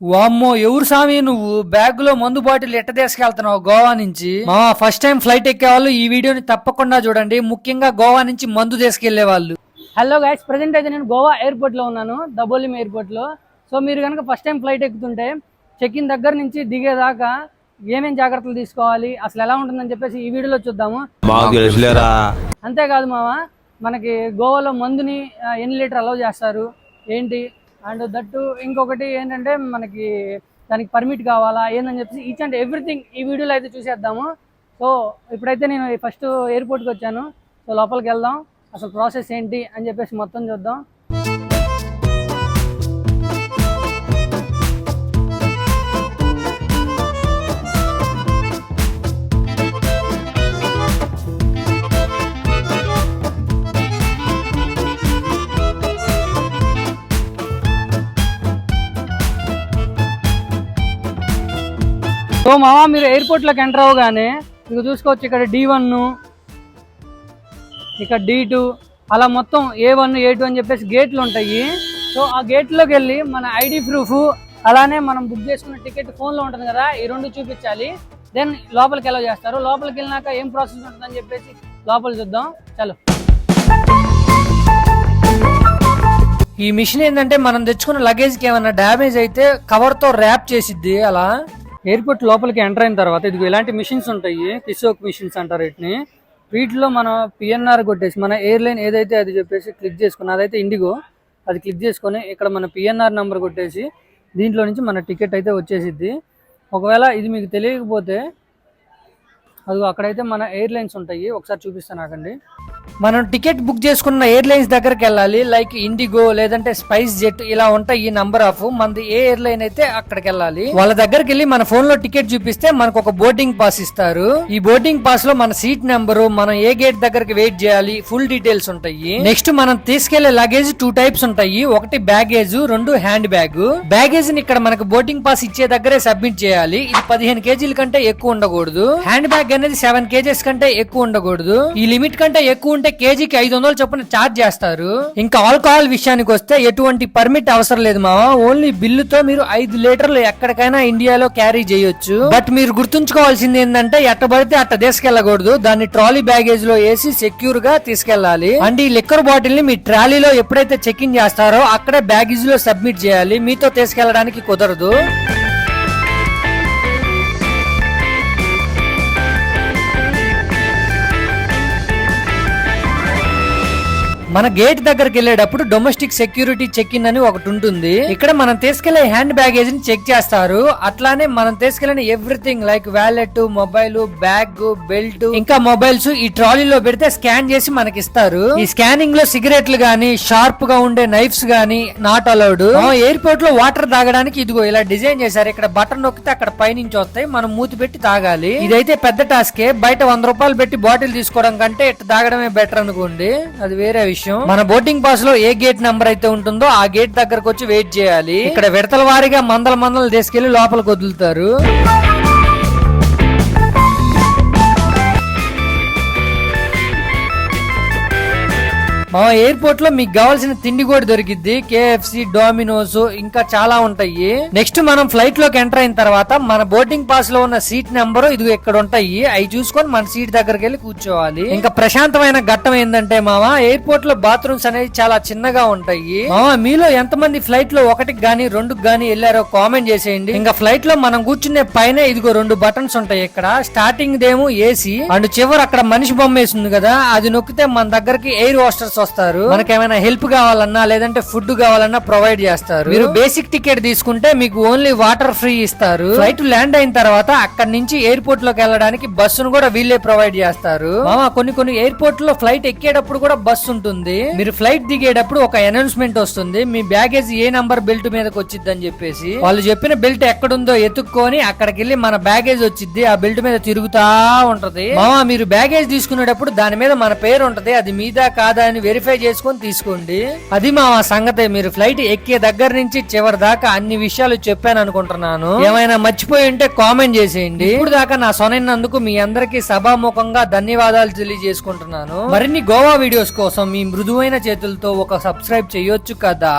వామ్మో ఎవరు సామి నువ్వు బ్యాగ్ లో మందు బాటిల్ ఎట్ట తీసుకెళ్తున్నావు గోవా నుంచి? మా ఫస్ట్ టైం ఫ్లైట్ ఎక్కే వాళ్ళు ఈ వీడియోని తప్పకుండా చూడండి, ముఖ్యంగా గోవా నుంచి మందు తీసుకెళ్లే వాళ్ళు. హలో గైస్, ప్రెసెంట్ అయితే నేను గోవా ఎయిర్పోర్ట్ లో ఉన్నాను, దబోలిం ఎయిర్పోర్ట్ లో. సో మీరు కనుక ఫస్ట్ టైం ఫ్లైట్ ఎక్కుతుంటే చెక్ ఇన్ దగ్గర నుంచి దిగేదాకా ఏమేం జాగ్రత్తలు తీసుకోవాలి, అసలు ఎలా ఉంటుందని చెప్పేసి ఈ వీడియోలో చూద్దాము. అంతేకాదు మామ, మనకి గోవాలో మందుని ఎన్ని లీటర్ అలౌ చేస్తారు ఏంటి, అండ్ దట్టు ఇంకొకటి ఏంటంటే మనకి దానికి పర్మిట్ కావాలా ఏందని చెప్పేసి ఈచ్ అండ్ ఎవ్రీథింగ్ ఈ వీడియోలో అయితే చూసేద్దాము. సో ఇప్పుడైతే నేను ఫస్ట్ ఎయిర్పోర్ట్కి వచ్చాను. సో లోపలికి వెళ్దాం, అసలు ప్రాసెస్ ఏంటి అని చెప్పేసి మొత్తం చూద్దాం. సో మావా, మీరు ఎయిర్పోర్ట్లోకి ఎంటర్ అవ్వగానే మీకు చూసుకోవచ్చు, ఇక్కడ D1, ఇక్కడ D2, అలా మొత్తం A1, A2 అని చెప్పేసి గేట్లు ఉంటాయి. సో ఆ గేట్లోకి వెళ్ళి మన ఐడి ప్రూఫ్, అలానే మనం బుక్ చేసుకున్న టికెట్ ఫోన్లో ఉంటుంది కదా, ఈ రెండు చూపించాలి. దెన్ లోపలికి ఎలా చేస్తారు, లోపలికి వెళ్ళినాక ఏం ప్రాసెస్ ఉంటుందని చెప్పేసి లోపల చూద్దాం. చలో. ఈ మిషన్ ఏంటంటే మనం తెచ్చుకున్న లగేజ్కి ఏమన్నా డ్యామేజ్ అయితే కవర్ తో ర్యాప్ చేసిద్ది. అలా ఎయిర్పోర్ట్ లోపలికి ఎంటర్ అయిన తర్వాత ఇదిగో ఇలాంటి మిషన్స్ ఉంటాయి, కిసోక్ మిషన్స్ అంటారు వీటిని. వీటిలో మనం PNR కొట్టేసి మన ఎయిర్లైన్ ఏదైతే అది చెప్పేసి క్లిక్ చేసుకుని, అదైతే ఇండిగో, అది క్లిక్ చేసుకొని ఇక్కడ మన PNR నెంబర్ కొట్టేసి దీంట్లో నుంచి మన టికెట్ అయితే వచ్చేసిద్ది. ఒకవేళ ఇది మీకు తెలియకపోతే అదిగో అక్కడైతే మన ఎయిర్లైన్స్ ఉంటాయి, ఒకసారి చూపిస్తాను ఆగండి. మనం టికెట్ బుక్ చేసుకున్న ఎయిర్లైన్స్ దగ్గరికి వెళ్ళాలి, లైక్ ఇండిగో లేదంటే స్పైస్ జెట్, ఇలా ఉంటాయి ఈ నంబర్ ఆఫ్. మనది ఏ ఎయిర్లైన్ అయితే అక్కడికి వెళ్ళాలి. వాళ్ళ దగ్గరికి వెళ్ళి మన ఫోన్ లో టికెట్ చూపిస్తే మనకు ఒక బోర్డింగ్ పాస్ ఇస్తారు. ఈ బోర్డింగ్ పాస్ లో మన సీట్ నెంబరు, మనం ఏ గేట్ దగ్గరికి వెయిట్ చేయాలి, ఫుల్ డీటెయిల్స్ ఉంటాయి. నెక్స్ట్ మనం తీసుకెళ్లే లగేజ్ 2 టైప్స్ ఉంటాయి, ఒకటి బ్యాగేజ్, 2 హ్యాండ్ బ్యాగ్. బ్యాగేజ్ ని ఇక్కడ మనకు బోర్డింగ్ పాస్ ఇచ్చే దగ్గరే సబ్మిట్ చేయాలి. ఇది 15 kg కంటే ఎక్కువ ఉండకూడదు. హ్యాండ్ బ్యాగ్ అనేది 7 kgs కంటే ఎక్కువ ఉండకూడదు. ఈ లిమిట్ కంటే ఎక్కువ ఉంటే కేజీకి 500 చొప్పున ఛార్జ్ చేస్తారు. ఇంకా ఆల్కహాల్ విషయానికి వస్తే ఎటువంటి పర్మిట్ అవసరం లేదు మావా, ఓన్లీ బిల్లుతో మీరు 5 లీటర్లు ఎక్కడికైనా ఇండియాలో క్యారీ చేయొచ్చు. బట్ మీరు గుర్తుంచుకోవాల్సింది ఏంటంటే ఎట్టబడితే అట్ట తీసుకెళ్లకూడదు, దాన్ని ట్రాలీ బ్యాగేజ్ లో వేసి సెక్యూర్ గా తీసుకెళ్లాలి. అండ్ ఈ లిక్కర్ బాటిల్ ని మీ ట్రాలీలో ఎప్పుడైతే చెక్ ఇన్ చేస్తారో అక్కడే బ్యాగేజ్ లో సబ్మిట్ చేయాలి, మీతో తీసుకెళ్లడానికి కుదరదు. మన గేట్ దగ్గరికి వెళ్ళేటప్పుడు డొమెస్టిక్ సెక్యూరిటీ చెక్ ఇన్ అని ఒకటి ఉంటుంది. ఇక్కడ మనం తీసుకెళ్లే హ్యాండ్ బ్యాగేజ్ ని చెక్ చేస్తారు. అట్లానే మనం తీసుకెళ్లిన everything like wallet, mobile, bag, belt, ఇంకా మొబైల్స్ ఈ ట్రాలీలో పెడితే స్కాన్ చేసి మనకి ఇస్తారు. ఈ స్కానింగ్ లో సిగరెట్లు గానీ, షార్ప్ గా ఉండే నైఫ్స్ గానీ నాట్ అలౌడ్. ఎయిర్పోర్ట్ లో వాటర్ తాగడానికి ఇదిగో ఇలా డిజైన్ చేశారు. ఇక్కడ బటన్ నొక్కితే అక్కడ పైనుంచి వస్తాయి, మనం మూతి పెట్టి తాగాలి. ఇదైతే పెద్ద టాస్కే, బయట 100 రూపాయలు పెట్టి బాటిల్ తీసుకోవడం కంటే ఇట్లా తాగడమే బెటర్ అనుకోండి, అది వేరే విషయం. మన బోర్డింగ్ పాస్ లో ఏ గేట్ నంబర్ అయితే ఉంటుందో ఆ గేట్ దగ్గరకు వచ్చి వెయిట్ చేయాలి. ఇక్కడ విడతల వారీగా మందలు తీసుకెళ్లి లోపలికి వదులుతారు. మా ఎయిర్పోర్ట్ లో మీకు కావాల్సిన తిండి కూడా దొరికిద్ది, KFC, డొమినోస్, ఇంకా చాలా ఉంటాయి. నెక్స్ట్ మనం ఫ్లైట్ లోకి ఎంటర్ అయిన తర్వాత మన బోర్డింగ్ పాస్ లో ఉన్న సీట్ నెంబర్ ఇదిగో ఇక్కడ ఉంటాయి, అవి చూసుకొని మన సీట్ దగ్గరికి వెళ్ళి కూర్చోవాలి. ఇంకా ప్రశాంతమైన ఘట్టం ఏంటంటే మావా, ఎయిర్పోర్ట్ లో బాత్రూమ్స్ అనేది చాలా చిన్నగా ఉంటాయి. మావా, మీలో ఎంతమంది ఫ్లైట్ లో 1కి గానీ 2కి గానీ వెళ్ళారో కామెంట్ చేసేయండి. ఇంకా ఫ్లైట్ లో మనం కూర్చునే పైన ఇదిగో 2 బటన్స్ ఉంటాయి. ఇక్కడ స్టార్టింగ్ దేమో AC, అండ్ చివరి అక్కడ మనిషి బొమ్మ వేసింది కదా, అది నొక్కితే మన దగ్గరికి ఎయిర్ హోస్టర్స్ వస్తారు. మనకేమైనా హెల్ప్ కావాలన్నా లేదంటే ఫుడ్ కావాలన్నా ప్రొవైడ్ చేస్తారు. మీరు బేసిక్ టికెట్ తీసుకుంటే మీకు ఓన్లీ వాటర్ ఫ్రీ ఇస్తారు. ఫ్లైట్ ల్యాండ్ అయిన తర్వాత అక్కడి నుంచి ఎయిర్పోర్ట్ లోకి వెళ్ళడానికి బస్సును కూడా వీళ్ళే ప్రొవైడ్ చేస్తారు. కొన్ని ఎయిర్పోర్ట్ లో ఫ్లైట్ ఎక్కేటప్పుడు కూడా బస్సు ఉంటుంది. మీరు ఫ్లైట్ దిగేటప్పుడు ఒక అనౌన్స్మెంట్ వస్తుంది, మీ బ్యాగేజ్ ఏ నంబర్ బెల్ట్ మీదకి వచ్చిద్ది అని చెప్పేసి. వాళ్ళు చెప్పిన బెల్ట్ ఎక్కడుందో ఎత్తుక్కొని అక్కడికి వెళ్ళి మన బ్యాగేజ్ వచ్చిద్ది, ఆ బెల్ట్ మీద తిరుగుతా ఉంటది. మీరు బ్యాగేజ్ తీసుకునేటప్పుడు దాని మీద మన పేరు ఉంటది, అది మీదా కాదా అని వెరిఫై చేసుకొని తీసుకోండి. అది మా సంగతే. మీరు ఫ్లైట్ ఎక్కే దగ్గర నుంచి చివరి దాకా అన్ని విషయాలు చెప్పాను అనుకుంటున్నాను. ఏమైనా మర్చిపోయి ఉంటే కామెంట్ చేసేయండి. ఇప్పుడు దాకా నా సొనైనందుకు మీ అందరికీ సభాముఖంగా ధన్యవాదాలు తెలియజేసుకుంటున్నాను. మరిన్ని గోవా వీడియోస్ కోసం మీ మృదువైన చేతులతో ఒక సబ్స్క్రైబ్ చేయొచ్చు కదా.